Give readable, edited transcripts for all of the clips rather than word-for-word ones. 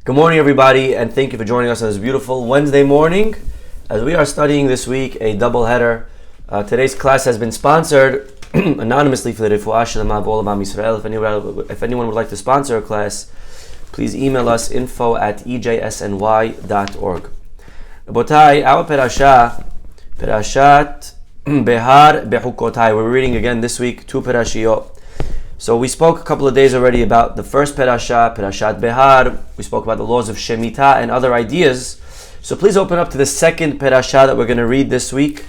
Good morning, everybody, and thank you for joining us on this beautiful Wednesday morning as we are studying this week a double header. Today's class has been sponsored anonymously for the Refuah Shlema of all of Am Yisrael. If anyone would like to sponsor a class, please email us info@ejsny.org. Behukotay, our parashat Behukotay. We're reading again this week two parashiyot. So we spoke a couple of days already about the first Parashat Behar. We spoke about the laws of Shemitah and other ideas. So please open up to the second Parashat that we're going to read this week.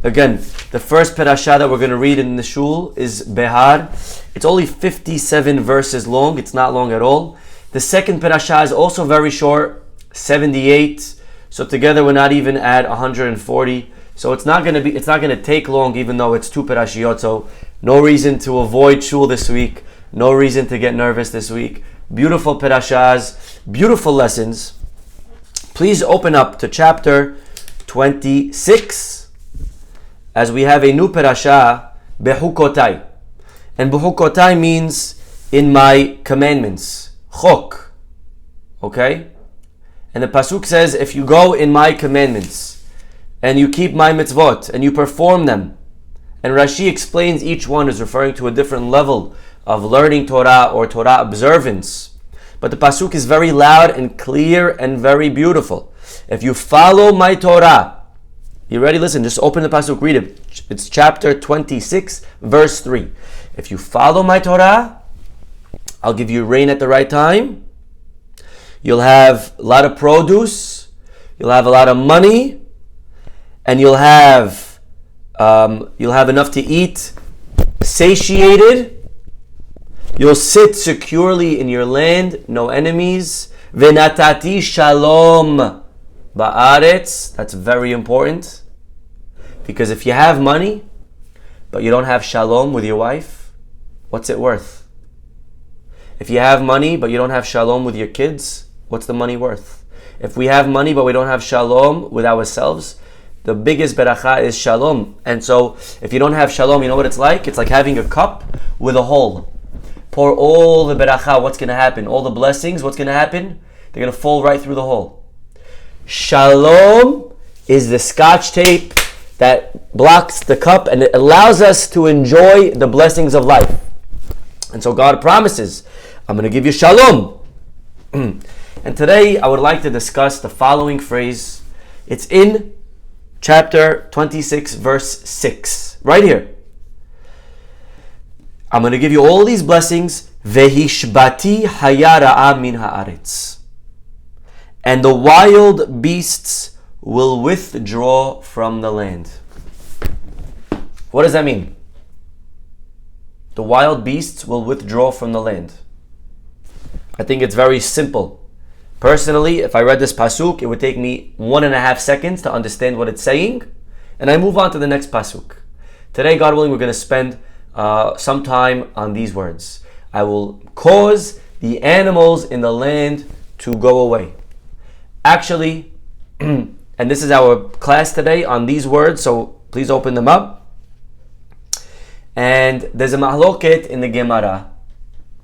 Again, the first Parashat that we're going to read in the shul is Behar. It's only 57 verses long. It's not long at all. The second Parashat is also very short, 78. So together we're not even at 140. So it's not going to take long, even though it's two Parashiyot. So no reason to avoid shul this week. No reason to get nervous this week. Beautiful parashas, beautiful lessons. Please open up to chapter 26 as we have a new parasha, Behukotay. And Behukotay means in my commandments. Chok. Okay? And the pasuk says, if you go in my commandments and you keep my mitzvot and you perform them. And Rashi explains each one is referring to a different level of learning Torah or Torah observance. But the pasuk is very loud and clear and very beautiful. If you follow my Torah, you ready? Listen, just open the pasuk, read it. It's chapter 26, verse 3. If you follow my Torah, I'll give you rain at the right time. You'll have a lot of produce. You'll have a lot of money. And you'll have enough to eat, satiated. You'll sit securely in your land, no enemies. Venatati shalom ba'aretz. That's very important. Because if you have money, but you don't have shalom with your wife, what's it worth? If you have money, but you don't have shalom with your kids, what's the money worth? If we have money, but we don't have shalom with ourselves, the biggest beracha is shalom. And so if you don't have shalom, you know what it's like? It's like having a cup with a hole. Pour all the beracha, what's going to happen? All the blessings, what's going to happen? They're going to fall right through the hole. Shalom is the scotch tape that blocks the cup and it allows us to enjoy the blessings of life. And so God promises, I'm going to give you shalom. And today I would like to discuss the following phrase. It's in chapter 26, verse 6. Right here. I'm going to give you all these blessings. Vehishbati hayara'a min haaretz. And the wild beasts will withdraw from the land. What does that mean? The wild beasts will withdraw from the land. I think it's very simple. Personally, if I read this pasuk, it would take me 1.5 seconds to understand what it's saying, and I move on to the next pasuk. Today, God willing, we're going to spend some time on these words. I will cause the animals in the land to go away. Actually, and this is our class today on these words, so please open them up. And there's a mahloket in the Gemara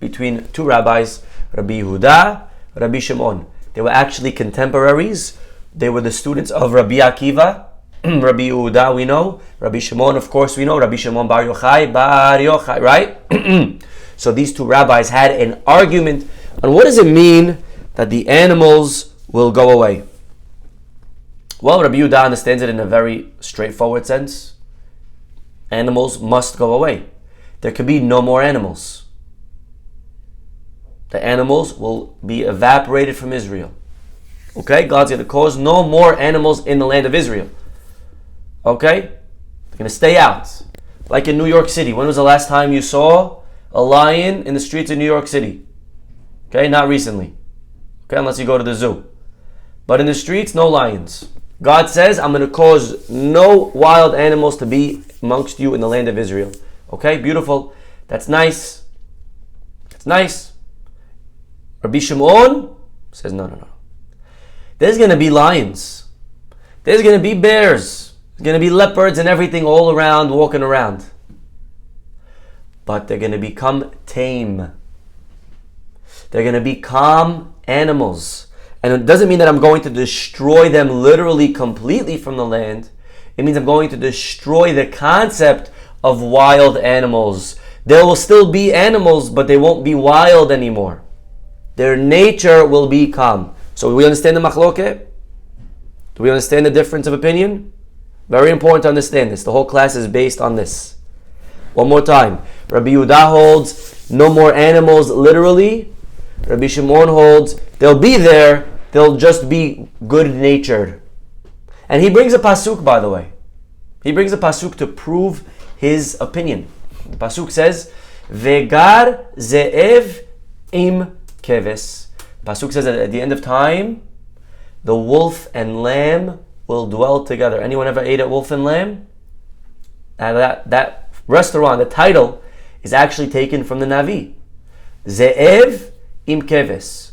between two rabbis, Rabbi Yehuda, Rabbi Shimon. They were actually contemporaries. They were the students of Rabbi Akiva. Rabbi Yehuda, we know. Rabbi Shimon, of course, we know. Rabbi Shimon Bar Yochai, right? So these two rabbis had an argument on what does it mean that the animals will go away. Well, Rabbi Yehuda understands it in a very straightforward sense. Animals must go away. There could be no more animals. The animals will be evaporated from Israel. Okay? God's going to cause no more animals in the land of Israel. Okay? They're going to stay out. Like in New York City. When was the last time you saw a lion in the streets of New York City? Okay? Not recently. Okay? Unless you go to the zoo. But in the streets, no lions. God says, I'm going to cause no wild animals to be amongst you in the land of Israel. Okay? Beautiful. That's nice. That's nice. Rabbi Shimon says, no. There's going to be lions. There's going to be bears. There's going to be leopards and everything all around, walking around. But they're going to become tame. They're going to be calm animals. And it doesn't mean that I'm going to destroy them literally completely from the land. It means I'm going to destroy the concept of wild animals. There will still be animals, but they won't be wild anymore. Their nature will be calm. So we understand the machloket? Do we understand the difference of opinion? Very important to understand this. The whole class is based on this. One more time. Rabbi Yehuda holds no more animals literally. Rabbi Shimon holds they'll be there, they'll just be good-natured. And he brings a pasuk, by the way. He brings a pasuk to prove his opinion. The pasuk says, Vegar ze'ev im keves. The pasuk says that at the end of time, the wolf and lamb will dwell together. Anyone ever ate at wolf and lamb? Now that restaurant, the title, is actually taken from the Navi. Ze'ev im keves.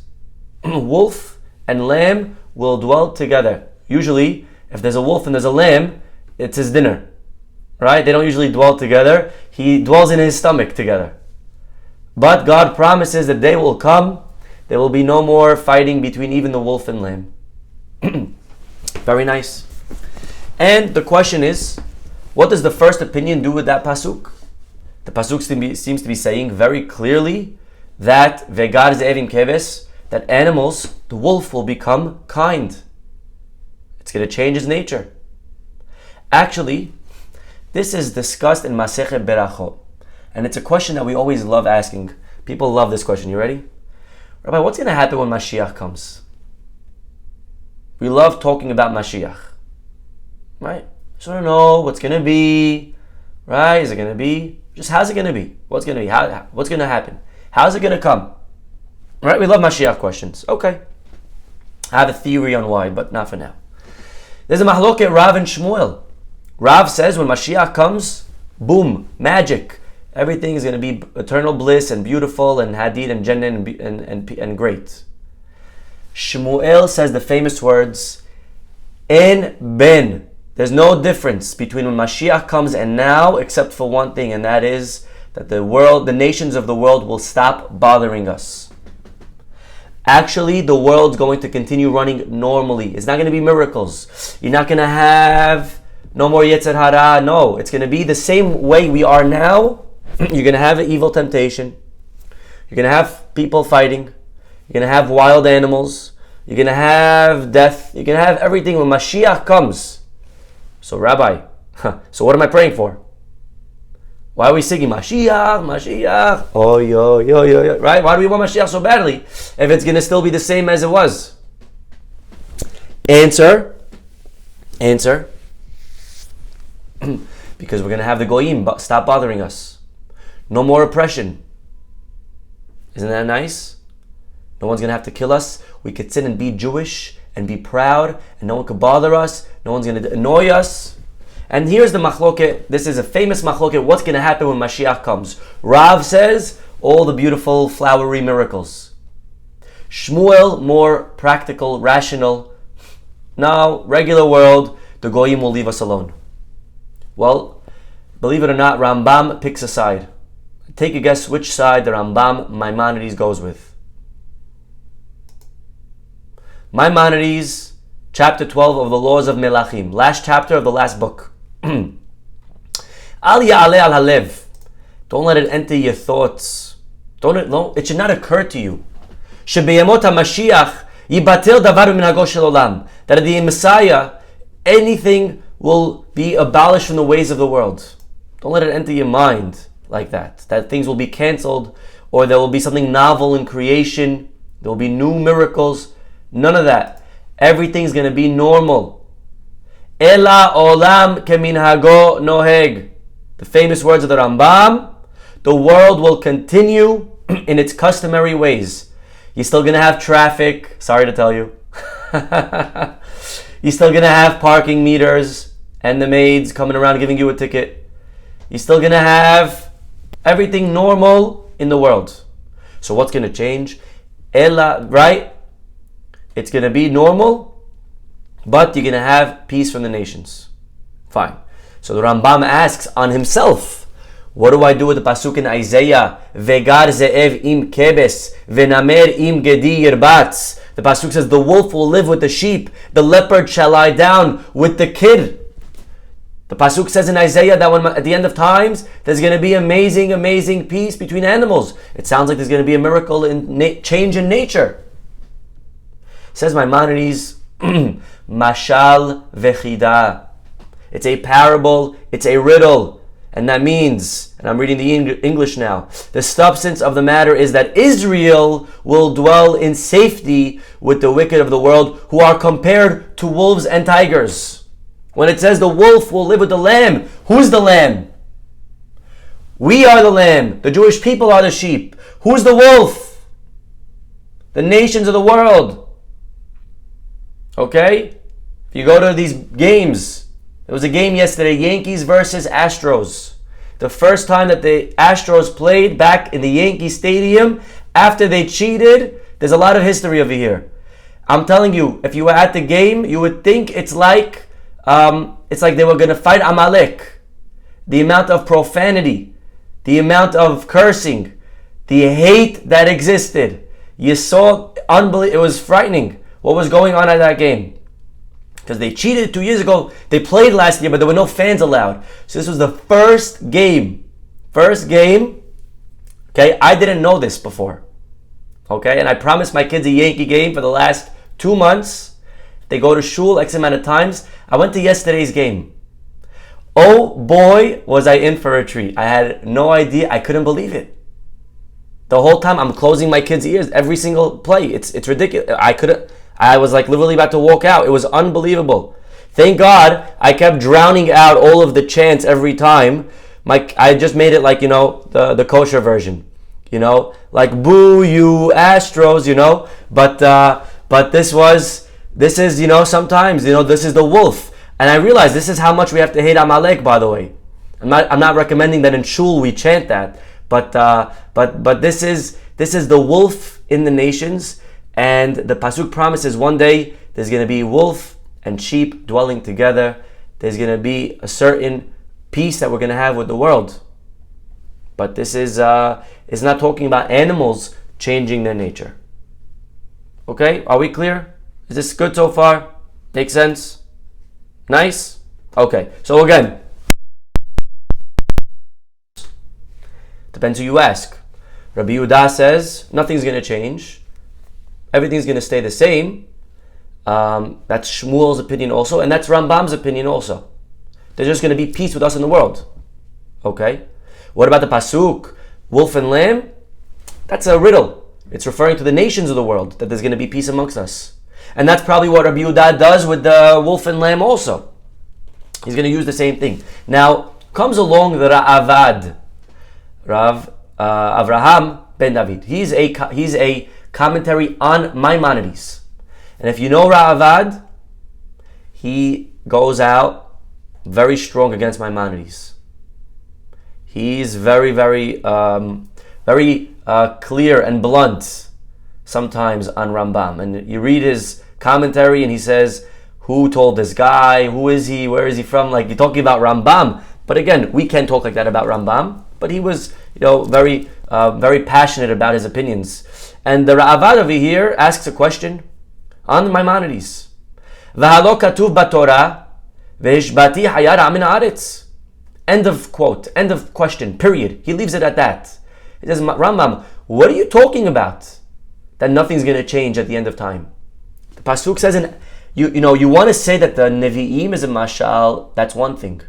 Wolf and lamb will dwell together. Usually, if there's a wolf and there's a lamb, it's his dinner. Right? They don't usually dwell together. He dwells in his stomach together. But God promises that day will come. There will be no more fighting between even the wolf and lamb. Very nice. And the question is, what does the first opinion do with that pasuk? The pasuk seems to be saying very clearly that Vegar ze'evim keves, that animals, the wolf will become kind. It's going to change his nature. Actually, this is discussed in Masechet Berachot. And it's a question that we always love asking. People love this question. You ready? Rabbi, what's going to happen when Mashiach comes? We love talking about Mashiach. Right? So I don't know what's going to be. Right? Is it going to be? Just how's it going to be? What's going to be? What's going to happen? How's it going to come? Right? We love Mashiach questions. Okay. I have a theory on why, but not for now. There's a mahloket Rav and Shmuel. Rav says when Mashiach comes, boom, magic. Everything is going to be eternal bliss and beautiful and hadid and jannah and great. Shmuel says the famous words, En ben. There's no difference between when Mashiach comes and now, except for one thing, and that is that the nations of the world will stop bothering us. Actually, the world's going to continue running normally. It's not going to be miracles. You're not going to have no more Yetzer Hara. No, it's going to be the same way we are now. You're going to have an evil temptation. You're going to have people fighting. You're going to have wild animals. You're going to have death. You're going to have everything when Mashiach comes. So, Rabbi, so what am I praying for? Why are we singing Mashiach, Mashiach? Oh, yo, right? Why do we want Mashiach so badly if it's going to still be the same as it was? Answer. Because we're going to have the Goyim stop bothering us. No more oppression. Isn't that nice? No one's going to have to kill us. We could sit and be Jewish and be proud, and no one could bother us. No one's going to annoy us. And here's the machloket. This is a famous machloket. What's going to happen when Mashiach comes? Rav says all the beautiful flowery miracles. Shmuel, more practical, rational. No, regular world, the Goyim will leave us alone. Well, believe it or not, Rambam picks a side. Take a guess which side the Rambam Maimonides goes with. Maimonides, chapter 12 of the Laws of Melachim, last chapter of the last book. Al ya'ale al halev. Don't let it enter your thoughts. It should not occur to you. Shebeyamot HaMashiach yibatel davar minhago shel olam. That at the Messiah, anything will be abolished from the ways of the world. Don't let it enter your mind like that. That things will be cancelled, or there will be something novel in creation. There will be new miracles. None of that. Everything's going to be normal. Ela olam keminhago noheg. The famous words of the Rambam. The world will continue in its customary ways. You're still going to have traffic. Sorry to tell you. You're still going to have parking meters and the maids coming around giving you a ticket. You're still going to have everything normal in the world. So what's going to change? Ela, right? It's going to be normal, but you're going to have peace from the nations. Fine. So the Rambam asks on himself, what do I do with the pasuk in Isaiah? Vegar ze'ev im kebes, venamer im gedi yirbatz. The pasuk says the wolf will live with the sheep, the leopard shall lie down with the kid. The pasuk says in Isaiah that when at the end of times there's going to be amazing peace between animals. It sounds like there's going to be a miracle in change in nature. It says Maimonides, mashal vechida. It's a parable, it's a riddle. And that means, and I'm reading the English now, the substance of the matter is that Israel will dwell in safety with the wicked of the world, who are compared to wolves and tigers. When it says the wolf will live with the lamb, who's the lamb? We are the lamb. The Jewish people are the sheep. Who's the wolf? The nations of the world. Okay? If you go to these games, there was a game yesterday, Yankees versus Astros. The first time that the Astros played back in the Yankee Stadium after they cheated, there's a lot of history over here. I'm telling you, if you were at the game, you would think it's like they were going to fight Amalek. The amount of profanity, the amount of cursing, the hate that existed. You saw, it was frightening what was going on at that game. Because they cheated 2 years ago. They played last year, but there were no fans allowed. So this was the first game. Okay, I didn't know this before. Okay, and I promised my kids a Yankee game for the last 2 months. They go to shul X amount of times. I went to yesterday's game. Oh boy, was I in for a treat. I had no idea. I couldn't believe it. The whole time I'm closing my kids' ears every single play. It's ridiculous. I was like literally about to walk out. It was unbelievable. Thank God I kept drowning out all of the chants every time. I just made it like, the kosher version. Like boo you Astros, But this is, sometimes, this is the wolf. And I realized this is how much we have to hate Amalek, by the way. I'm not recommending that in shul we chant that. But this is the wolf in the nations. And the pasuk promises one day there's going to be wolf and sheep dwelling together. There's going to be a certain peace that we're going to have with the world. But this is not talking about animals changing their nature. Okay, are we clear? Is this good so far? Make sense? Nice? Okay, so again, depends who you ask. Rabbi Yehuda says nothing's going to change. Everything's going to stay the same. That's Shmuel's opinion also, and that's Rambam's opinion also. There's just going to be peace with us in the world. Okay? What about the pasuk, wolf and lamb? That's a riddle. It's referring to the nations of the world, that there's going to be peace amongst us. And that's probably what Rabbi Yehuda does with the wolf and lamb also. He's going to use the same thing. Now, comes along the Ra'avad, Rav Avraham ben David. He's a commentary on Maimonides. And if you know Ra'avad, he goes out very strong against Maimonides. He's very clear and blunt sometimes on Rambam. And you read his commentary and he says, who told this guy? Who is he? Where is he from? Like, you're talking about Rambam. But again, we can't talk like that about Rambam. But he was, very passionate about his opinions. And the Ra'avad over here asks a question on Maimonides. V'halo katuv b'Torah v'hishbati hayar min haaretz. End of quote. End of question. Period. He leaves it at that. He says, Rambam, what are you talking about? That nothing's going to change at the end of time. The pasuk says, you want to say that the Nevi'im is a mashal, that's one thing.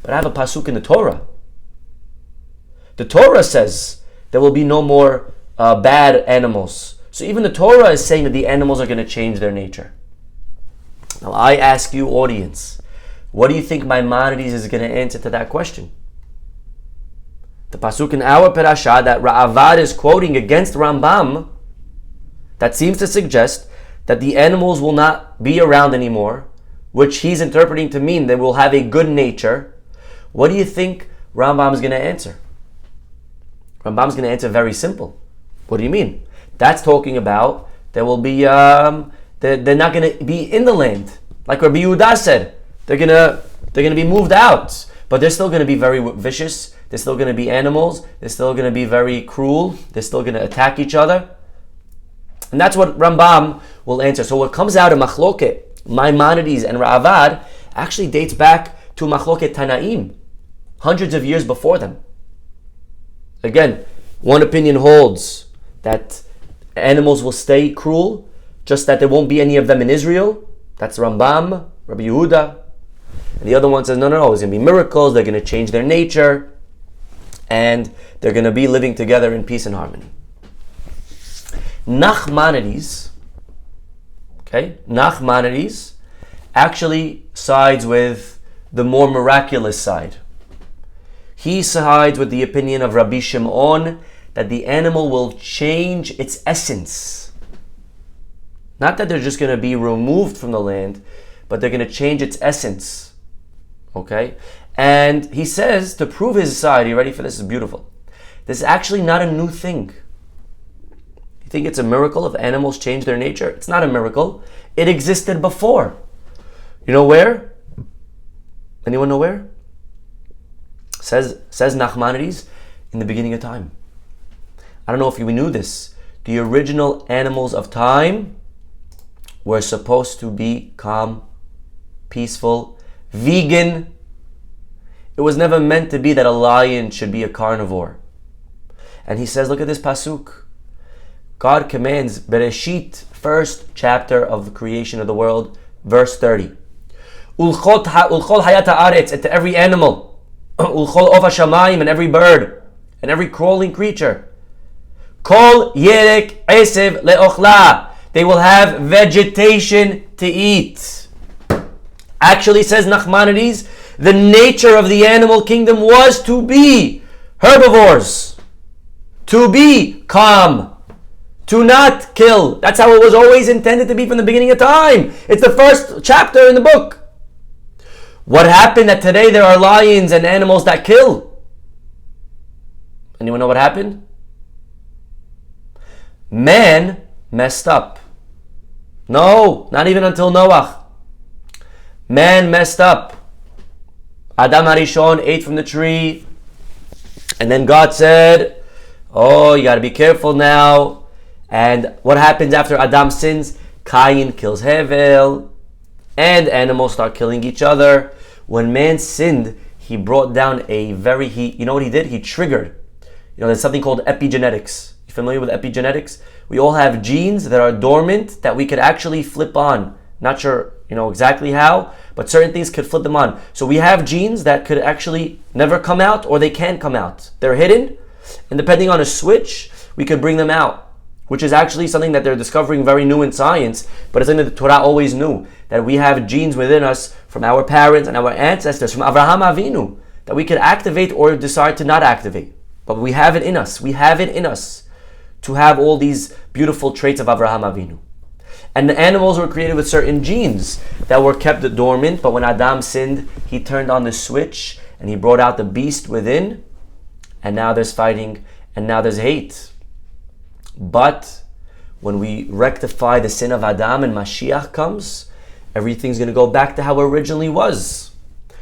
But I have a pasuk in the Torah. The Torah says there will be no more bad animals. So even the Torah is saying that the animals are going to change their nature. Now I ask you, audience, what do you think Maimonides is going to answer to that question? The pasuk in our parasha that Ra'avad is quoting against Rambam, that seems to suggest that the animals will not be around anymore, which he's interpreting to mean they will have a good nature. What do you think Rambam is going to answer? Rambam's going to answer very simple. What do you mean? That's talking about there will be they're not going to be in the land, like Rabbi Yehuda said. They're gonna be moved out, but they're still going to be very vicious. They're still going to be animals. They're still going to be very cruel. They're still going to attack each other. And that's what Rambam will answer. So what comes out of Machloket, Maimonides and Ra'avad, actually dates back to Machloket Tanaim, hundreds of years before them. Again, one opinion holds that animals will stay cruel, just that there won't be any of them in Israel. That's Rambam, Rabbi Yehuda. And the other one says, no, there's going to be miracles, they're going to change their nature, and they're going to be living together in peace and harmony. Nachmanides actually sides with the more miraculous side. He sides with the opinion of Rabbi Shimon that the animal will change its essence. Not that they're just going to be removed from the land, but they're going to change its essence. Okay? And he says, to prove his side, are you ready for this? This is beautiful. This is actually not a new thing. You think it's a miracle if animals change their nature? It's not a miracle. It existed before. You know where? Anyone know where? Says Nachmanides, in the beginning of time. I don't know if you knew this. The original animals of time were supposed to be calm, peaceful, vegan. It was never meant to be that a lion should be a carnivore. And he says, look at this pasuk. God commands, Bereshit, first chapter of the creation of the world, verse 30. Ulchol hayat haaretz, and to every animal. Ulchol of hashamayim, and every bird, and every crawling creature. Kol yerek esev leochla. They will have vegetation to eat. Actually, says Nachmanides, the nature of the animal kingdom was to be herbivores, to be calm, to not kill. That's how it was always intended to be from the beginning of time. It's the first chapter in the book. What happened that today there are lions and animals that kill? Anyone know what happened? Man messed up. No, not even until Noah. Man messed up. Adam Harishon ate from the tree, and then God said, oh, you got to be careful now. And what happens after Adam sins? Cain kills Hevel, and animals start killing each other. When man sinned, he brought down you know what he did? He triggered. There's something called epigenetics. You familiar with epigenetics? We all have genes that are dormant that we could actually flip on. Not sure, exactly how, but certain things could flip them on. So we have genes that could actually never come out, or they can come out. They're hidden, and depending on a switch, we could bring them out, which is actually something that they're discovering very new in science, but it's something that the Torah always knew, that we have genes within us from our parents and our ancestors, from Avraham Avinu, that we could activate or decide to not activate. But we have it in us. We have it in us to have all these beautiful traits of Avraham Avinu. And the animals were created with certain genes that were kept dormant, but when Adam sinned, he turned on the switch and he brought out the beast within, and now there's fighting and now there's hate. But when we rectify the sin of Adam and Mashiach comes, everything's going to go back to how it originally was.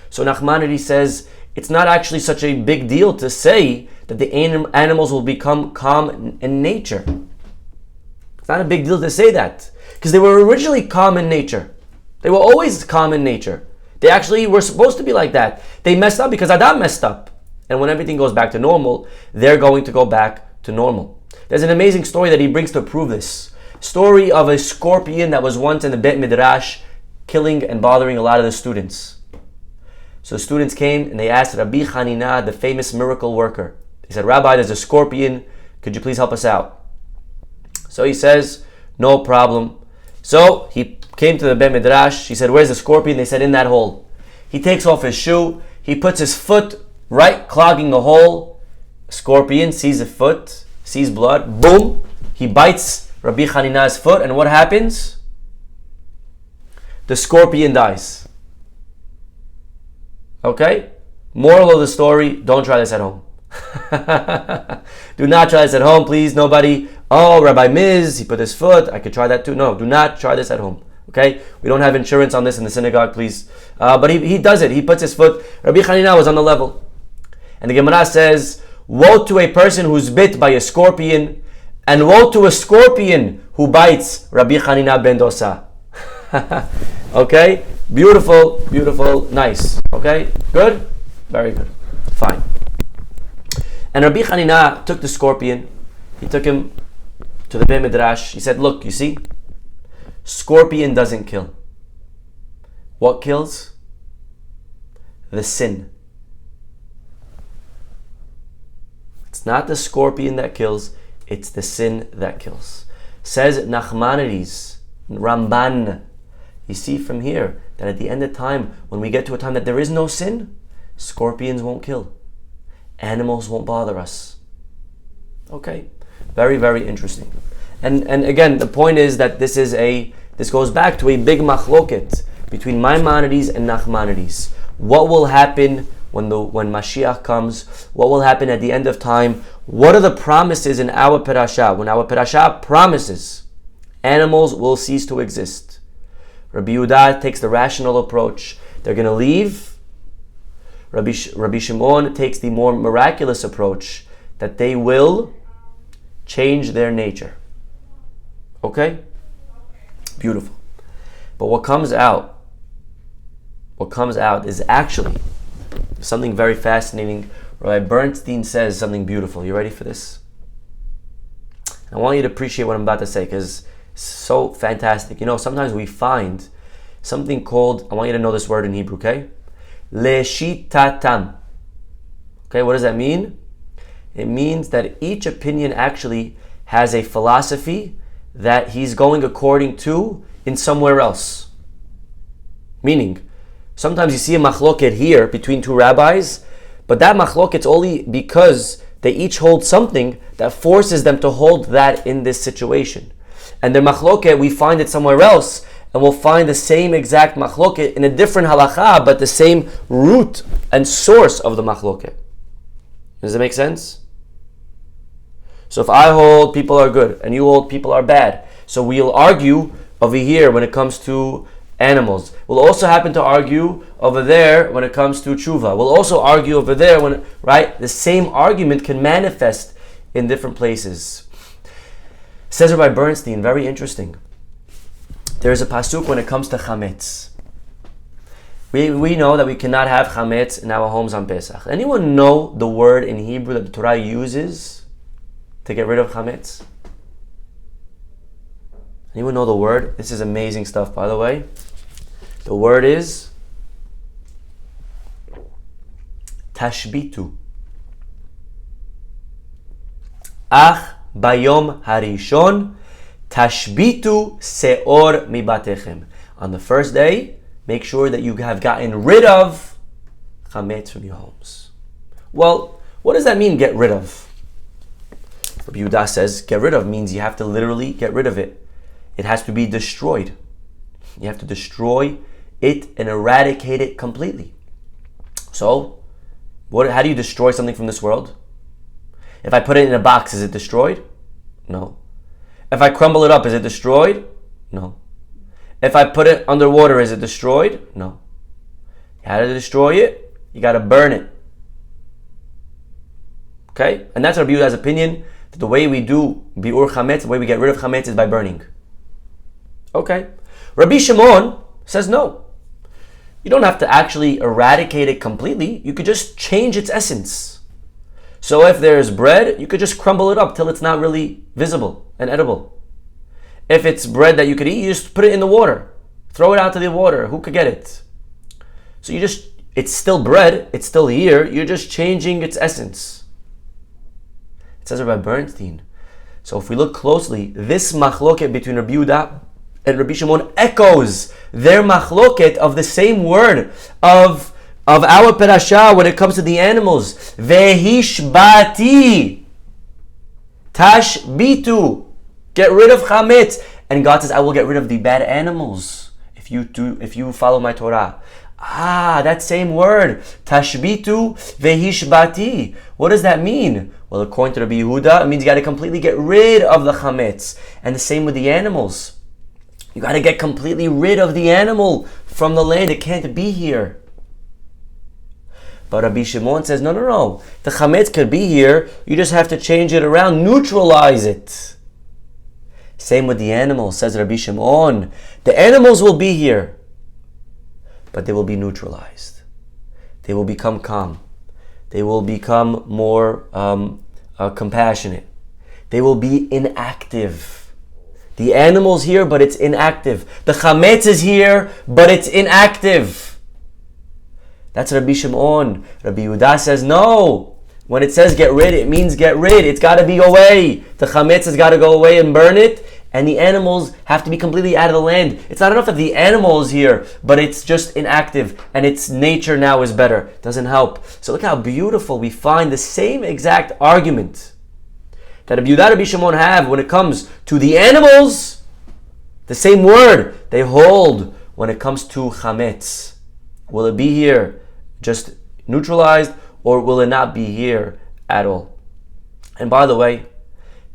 So Nachmanides says, it's not actually such a big deal to say that the animals will become calm in nature. It's not a big deal to say that, because they were originally calm in nature. They were always calm in nature. They actually were supposed to be like that. They messed up because Adam messed up. And when everything goes back to normal, they're going to go back to normal. There's an amazing story that he brings to prove this. Story of a scorpion that was once in the Bet Midrash, killing and bothering a lot of the students. So students came and they asked Rabbi Hanina, the famous miracle worker. They said, Rabbi, there's a scorpion. Could you please help us out? So he says, no problem. So he came to the Bet Midrash. He said, where's the scorpion? They said, in that hole. He takes off his shoe. He puts his foot right clogging the hole. Scorpion sees the foot, sees blood. Boom. He bites Rabbi Hanina's foot. And what happens? The scorpion dies. Okay? Moral of the story, don't try this at home. Do not try this at home, please. Nobody, oh, Rabbi Miz, he put his foot, I could try that too. No, do not try this at home. Okay? We don't have insurance on this in the synagogue, please. But he does it. He puts his foot. Rabbi Hanina was on the level. And the Gemara says, woe to a person who's bit by a scorpion. And woe to a scorpion who bites Rabbi Chanina ben Dosa. Okay? Beautiful, beautiful, nice. Okay? Good? Very good. Fine. And Rabbi Chanina took the scorpion. He took him to the Beit Midrash. He said, look, you see? Scorpion doesn't kill. What kills? The sin. It's not the scorpion that kills, it's the sin that kills. Says Nachmanides, Ramban. You see from here that at the end of time, when we get to a time that there is no sin, scorpions won't kill. Animals won't bother us. Okay? Very, very interesting. And again, the point is that this goes back to a big machloket between Maimonides and Nachmanides. What will happen when Mashiach comes? What will happen at the end of time? What are the promises in our parasha? When our parasha promises animals will cease to exist, Rabbi Yehuda takes the rational approach. They're going to leave. Rabbi Shimon takes the more miraculous approach that they will change their nature. Okay? Beautiful. But what comes out is actually something very fascinating. Rabbi Bernstein says something beautiful. You ready for this? I want you to appreciate what I'm about to say because it's so fantastic. You know, sometimes we find something called, I want you to know this word in Hebrew, okay? Leshitatam. Okay, what does that mean? It means that each opinion actually has a philosophy that he's going according to in somewhere else. Meaning, sometimes you see a machloket here between two rabbis, but that machloket's only because they each hold something that forces them to hold that in this situation. And their machloket, we find it somewhere else, and we'll find the same exact machloket in a different halacha, but the same root and source of the machloket. Does that make sense? So if I hold people are good, and you hold people are bad, so we'll argue over here when it comes to animals. We'll also happen to argue over there when it comes to tshuva. We'll also argue over there right? The same argument can manifest in different places. Says Rabbi Bernstein, very interesting. There's a pasuk when it comes to chametz. We know that we cannot have chametz in our homes on Pesach. Anyone know the word in Hebrew that the Torah uses to get rid of chametz? Anyone know the word? This is amazing stuff, by the way. The word is tashbitu. Ach bayom harishon tashbitu seor mibatechem. On the first day, make sure that you have gotten rid of chametz from your homes. Well, what does that mean, get rid of? Rabbi Yehuda says, get rid of means you have to literally get rid of it. It has to be destroyed. You have to destroy it and eradicate it completely. So, how do you destroy something from this world? If I put it in a box, is it destroyed? No. If I crumble it up, is it destroyed? No. If I put it underwater, is it destroyed? No. How to destroy it? You got to burn it. Okay? And that's Rabbi Yehuda's opinion, that the way we do bi'ur chametz, the way we get rid of chametz is by burning. Okay. Rabbi Shimon says no. You don't have to actually eradicate it completely. You could just change its essence. So if there's bread, you could just crumble it up till it's not really visible and edible. If it's bread that you could eat, you just put it in the water. Throw it out to the water. Who could get it? So it's still bread. It's still here. You're just changing its essence. It says Rabbi Bernstein. So if we look closely, this machloket between Rabbi Yehuda and Rabbi Shimon echoes their machloket of the same word of our parasha when it comes to the animals. Vehishbati tashbitu. Get rid of chametz. And God says, I will get rid of the bad animals if you follow my Torah. That same word. Tashbitu vehishbati. What does that mean? Well, according to Rabbi Yehuda, it means you got to completely get rid of the chametz. And the same with the animals. You got to get completely rid of the animal from the land. It can't be here. But Rabbi Shimon says, no. The chametz could be here. You just have to change it around, neutralize it. Same with the animals, says Rabbi Shimon. The animals will be here, but they will be neutralized. They will become calm. They will become more compassionate. They will be inactive. The animal's here, but it's inactive. The chametz is here, but it's inactive. That's Rabbi Shimon. Rabbi Yehuda says, no. When it says get rid, it means get rid. It's got to be away. The chametz has got to go away and burn it. And the animals have to be completely out of the land. It's not enough that the animal is here, but it's just inactive. And its nature now is better. Doesn't help. So look how beautiful we find the same exact argument that Rabbi Yehuda and Rabbi Shimon have when it comes to the animals. The same word they hold when it comes to chametz. Will it be here just neutralized, or will it not be here at all? And by the way,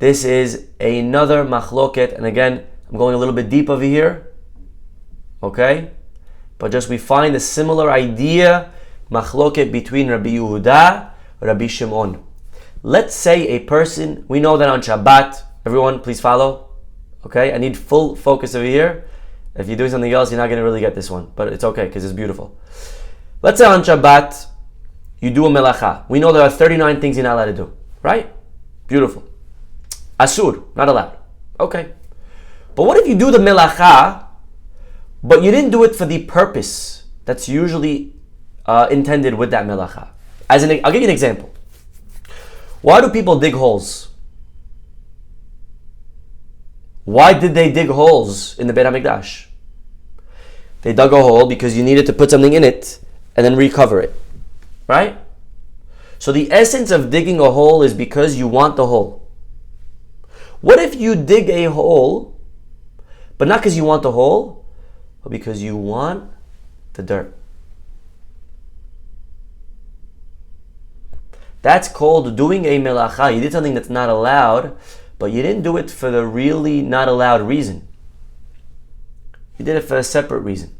this is another machloket, and again, I'm going a little bit deep over here, okay? But just we find a similar idea, machloket between Rabbi Yehuda and Rabbi Shimon. Let's say a person, we know that on Shabbat, everyone please follow, okay? I need full focus over here. If you're doing something else, you're not going to really get this one, but it's okay because it's beautiful. Let's say on Shabbat, you do a melacha. We know there are 39 things you're not allowed to do, right? Beautiful. Asur, not allowed. Okay. But what if you do the melacha, but you didn't do it for the purpose that's usually intended with that melacha? I'll give you an example. Why do people dig holes? Why did they dig holes in the Beit HaMikdash? They dug a hole because you needed to put something in it and then recover it. Right? So the essence of digging a hole is because you want the hole. What if you dig a hole, but not because you want the hole, but because you want the dirt? That's called doing a melacha. You did something that's not allowed, but you didn't do it for the really not allowed reason. You did it for a separate reason.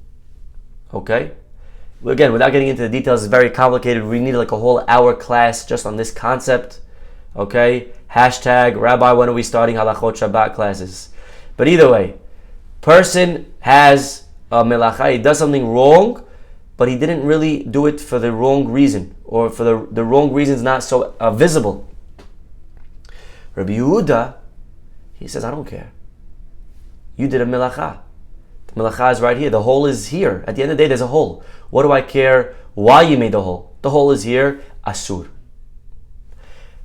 Okay? Again, without getting into the details, it's very complicated. We need like a whole hour class just on this concept. Okay? Hashtag, Rabbi, when are we starting halachot Shabbat classes? But either way, person has a melacha, he does something wrong, but he didn't really do it for the wrong reason, or for the wrong reason is not so visible. Rabbi Yehuda, he says, I don't care. You did a melacha. The melacha is right here. The hole is here. At the end of the day, there's a hole. What do I care why you made the hole? The hole is here. Asur.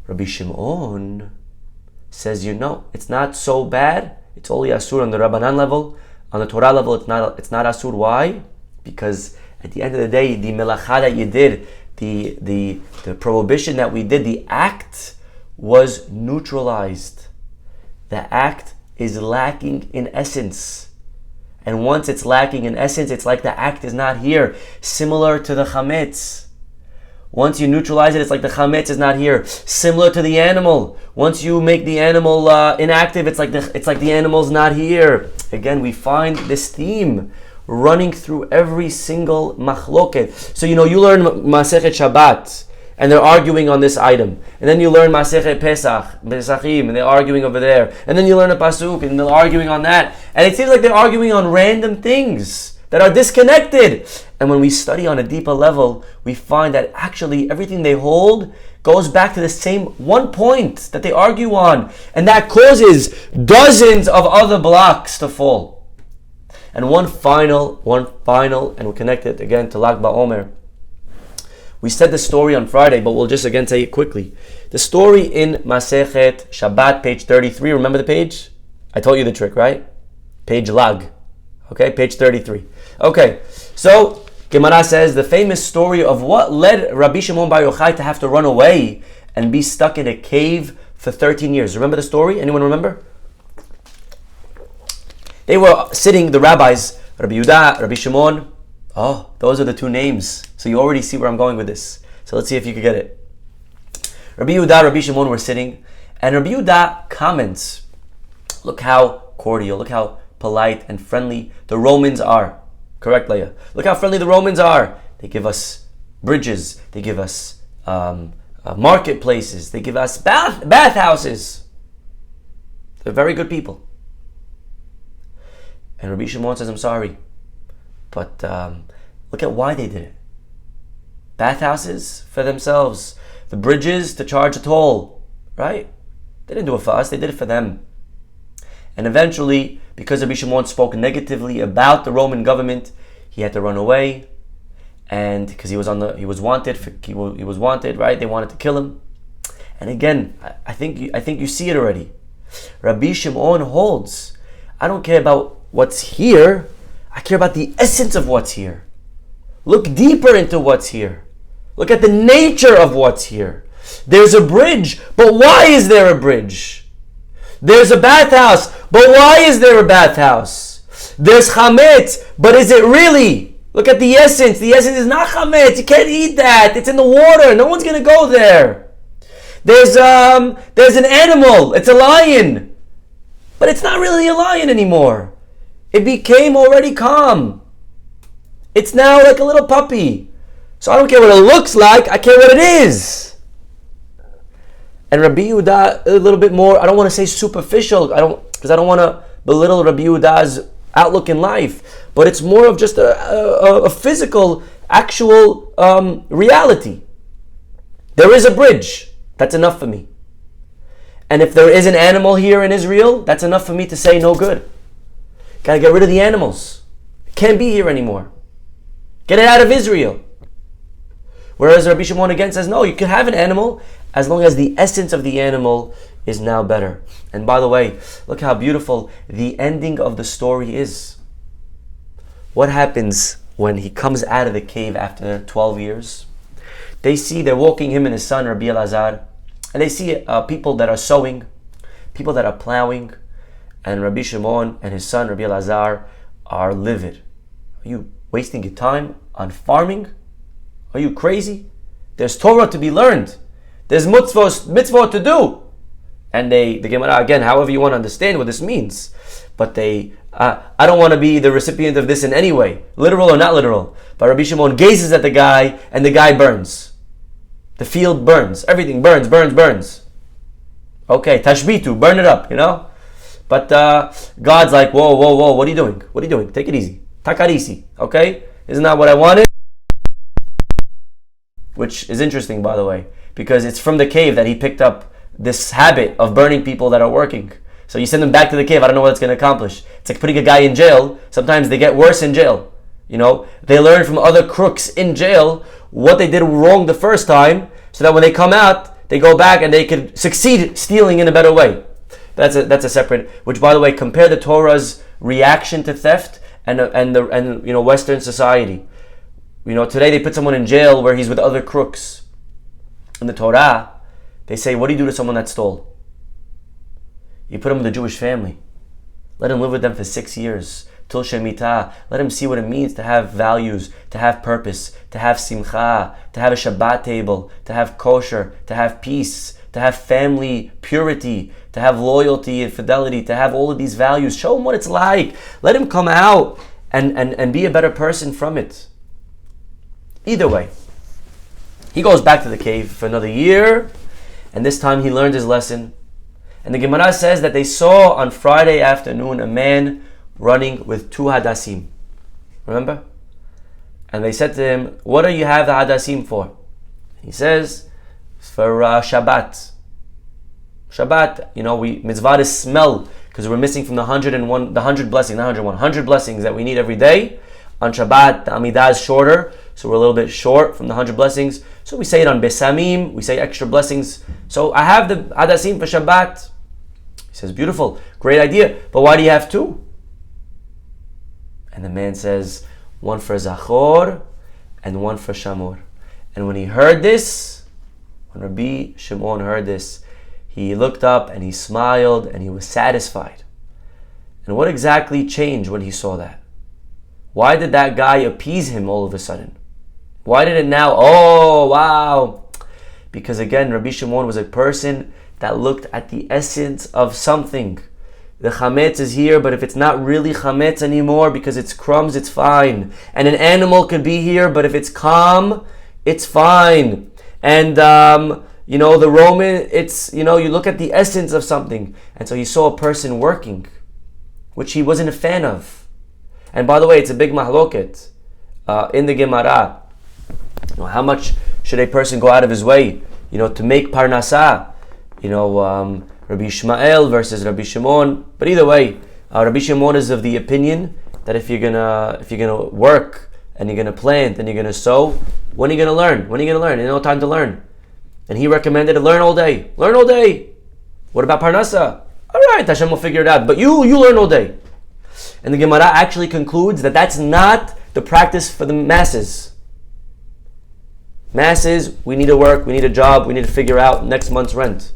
Rabbi Shimon says, it's not so bad. It's only asur on the Rabbanan level. On the Torah level, it's not asur. Why? Because at the end of the day, the melacha that you did, the prohibition that we did, the act was neutralized. The act is lacking in essence. And once it's lacking in essence, it's like the act is not here. Similar to the chametz. Once you neutralize it, it's like the chametz is not here. Similar to the animal. Once you make the animal inactive, it's like the animal's not here. Again, we find this theme running through every single machloket. So you learn Masechet Shabbat, and they're arguing on this item. And then you learn Masechet Pesachim, and they're arguing over there. And then you learn a pasuk, and they're arguing on that. And it seems like they're arguing on random things that are disconnected. And when we study on a deeper level, we find that actually everything they hold goes back to the same one point that they argue on. And that causes dozens of other blocks to fall. And one final, and we'll connect it again to Lag BaOmer. We said the story on Friday, but we'll just again say it quickly. The story in Masechet Shabbat, page 33. Remember the page? I told you the trick, right? Page Lag. Okay, page 33. Okay, so Gemara says the famous story of what led Rabbi Shimon Bar Yochai to have to run away and be stuck in a cave for 13 years. Remember the story? Anyone remember? They were sitting, the rabbis, Rabbi Yehuda, Rabbi Shimon. Oh, those are the two names. So you already see where I'm going with this. So let's see if you can get it. Rabbi Yehuda, Rabbi Shimon were sitting, and Rabbi Yehuda comments, look how cordial, look how polite and friendly the Romans are. Correct, Leah? Look how friendly the Romans are. They give us bridges. They give us marketplaces. They give us bathhouses. They're very good people. And Rabbi Shimon says, I'm sorry, but look at why they did it. Bathhouses for themselves. The bridges to charge a toll, right? They didn't do it for us, they did it for them. And eventually, because Rabbi Shimon spoke negatively about the Roman government, he had to run away. And because he was wanted, right? They wanted to kill him. And again, I think you see it already. Rabbi Shimon holds, I don't care about what's here, I care about the essence of what's here. Look deeper into what's here. Look at the nature of what's here. There's a bridge, but why is there a bridge? There's a bathhouse, but why is there a bathhouse? There's chametz, but is it really? Look at the essence. The essence is not chametz. You can't eat that. It's in the water. No one's going to go there. There's an animal. It's a lion. But it's not really a lion anymore. It became already calm. It's now like a little puppy. So I don't care what it looks like, I care what it is. And Rabbi Yehuda, a little bit more, I don't want to say superficial, because I don't want to belittle Rabbi Yehuda's outlook in life, but it's more of just a physical, actual reality. There is a bridge. That's enough for me. And if there is an animal here in Israel, that's enough for me to say no good. Gotta get rid of the animals. It can't be here anymore. Get it out of Israel. Whereas Rabbi Shimon again says, no, you can have an animal as long as the essence of the animal is now better. And by the way, look how beautiful the ending of the story is. What happens when he comes out of the cave after 12 years? They're walking him and his son, Rabbi Elazar, and they see people that are sowing, people that are plowing, and Rabbi Shimon and his son, Rabbi Elazar, are livid. Are you wasting your time on farming? Are you crazy? There's Torah to be learned. There's mitzvot to do. And the Gemara, again, however you want to understand what this means. But I don't want to be the recipient of this in any way, literal or not literal. But Rabbi Shimon gazes at the guy, and the guy burns. The field burns. Everything burns. Okay, tashbitu, burn it up, But God's like, whoa, what are you doing? What are you doing? Take it easy. Takarisi, okay? Isn't that what I wanted? Which is interesting, by the way, because it's from the cave that he picked up this habit of burning people that are working. So you send them back to the cave, I don't know what it's going to accomplish. It's like putting a guy in jail. Sometimes they get worse in jail. They learn from other crooks in jail what they did wrong the first time, so that when they come out, they go back and they can succeed stealing in a better way. That's a separate. Which, by the way, compare the Torah's reaction to theft and Western society. Today they put someone in jail where he's with other crooks. In the Torah, they say, what do you do to someone that stole? You put him with a Jewish family. Let him live with them for 6 years. Till Shemitah. Let him see what it means to have values, to have purpose, to have simcha, to have a Shabbat table, to have kosher, to have peace, to have family purity, to have loyalty and fidelity, to have all of these values. Show him what it's like. Let him come out and be a better person from it. Either way, he goes back to the cave for another year, and this time he learned his lesson. And the Gemara says that they saw on Friday afternoon a man running with 2 hadassim. Remember? And they said to him, what do you have the hadassim for? He says, for Shabbat. Shabbat, we mitzvah to smell, because we're missing from the 100 blessings that we need every day. On Shabbat, the Amidah is shorter, so we're a little bit short from the 100 blessings. So we say it on Besamim, we say extra blessings. So I have the hadassim for Shabbat. He says, beautiful, great idea, but why do you have 2? And the man says, 1 for Zachor and 1 for Shamor. And when Rabbi Shimon heard this, he looked up and he smiled and he was satisfied. And what exactly changed when he saw that? Why did that guy appease him all of a sudden? Why did it now? Oh, wow. Because again, Rabbi Shimon was a person that looked at the essence of something. The chametz is here, but if it's not really chametz anymore because it's crumbs, it's fine. And an animal could be here, but if it's calm, it's fine. And the Roman, it's, you look at the essence of something. And so he saw a person working, which he wasn't a fan of. And by the way, it's a big mahloket in the Gemara. How much should a person go out of his way, to make parnasa? Rabbi Ishmael versus Rabbi Shimon. But either way, Rabbi Shimon is of the opinion that if you're gonna work and you're gonna plant and you're gonna sow, when are you gonna learn? When are you gonna learn? There's no time to learn. And he recommended to learn all day. Learn all day. What about parnasa? All right, Hashem will figure it out. But you learn all day. And the Gemara actually concludes that that's not the practice for the masses. Masses, we need to work, we need a job, we need to figure out next month's rent.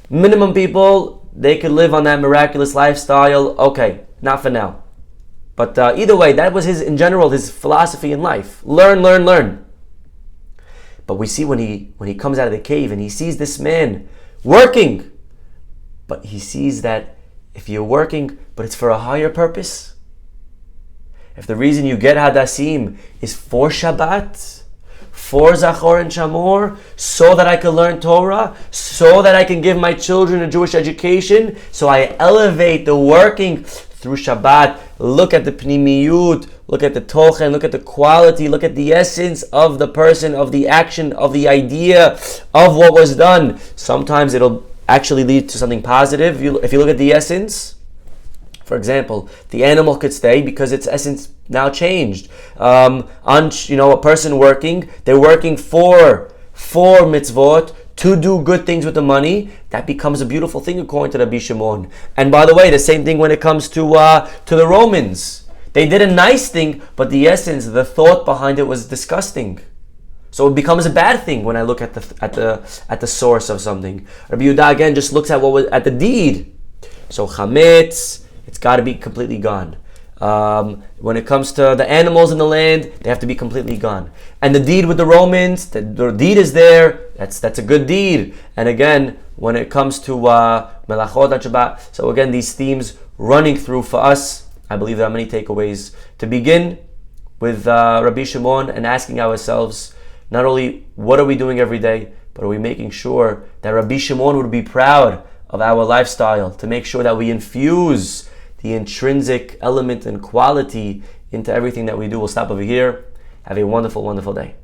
Minimum people, they could live on that miraculous lifestyle. Okay, not for now. But either way, that was in general, his philosophy in life. Learn, learn, learn. But we see when he comes out of the cave and he sees this man working, but he sees that if you're working, but it's for a higher purpose, if the reason you get Hadassim is for Shabbat, for Zachor and Shamor, so that I can learn Torah, so that I can give my children a Jewish education, so I elevate the working through Shabbat. Look at the Pnimiyut, look at the Tochen, look at the quality, look at the essence of the person, of the action, of the idea, of what was done. Sometimes it'll actually lead to something positive. If you look at the essence, for example, the animal could stay because its essence now changed. A person working, they're working for mitzvot, to do good things with the money. That becomes a beautiful thing according to Rabbi Shimon. And by the way, the same thing when it comes to the Romans. They did a nice thing, but the essence, the thought behind it was disgusting. So it becomes a bad thing when I look at the source of something. Rabbi Yehuda again just looks at at the deed. So chametz, it's got to be completely gone. When it comes to the animals in the land, they have to be completely gone. And the deed with the Romans, the deed is there. That's a good deed. And again, when it comes to melachot and Shabbat, so again, these themes running through for us, I believe there are many takeaways. To begin with Rabbi Shimon and asking ourselves, not only what are we doing every day, but are we making sure that Rabbi Shimon would be proud of our lifestyle, to make sure that we infuse the intrinsic element and quality into everything that we do. We'll stop over here. Have a wonderful, wonderful day.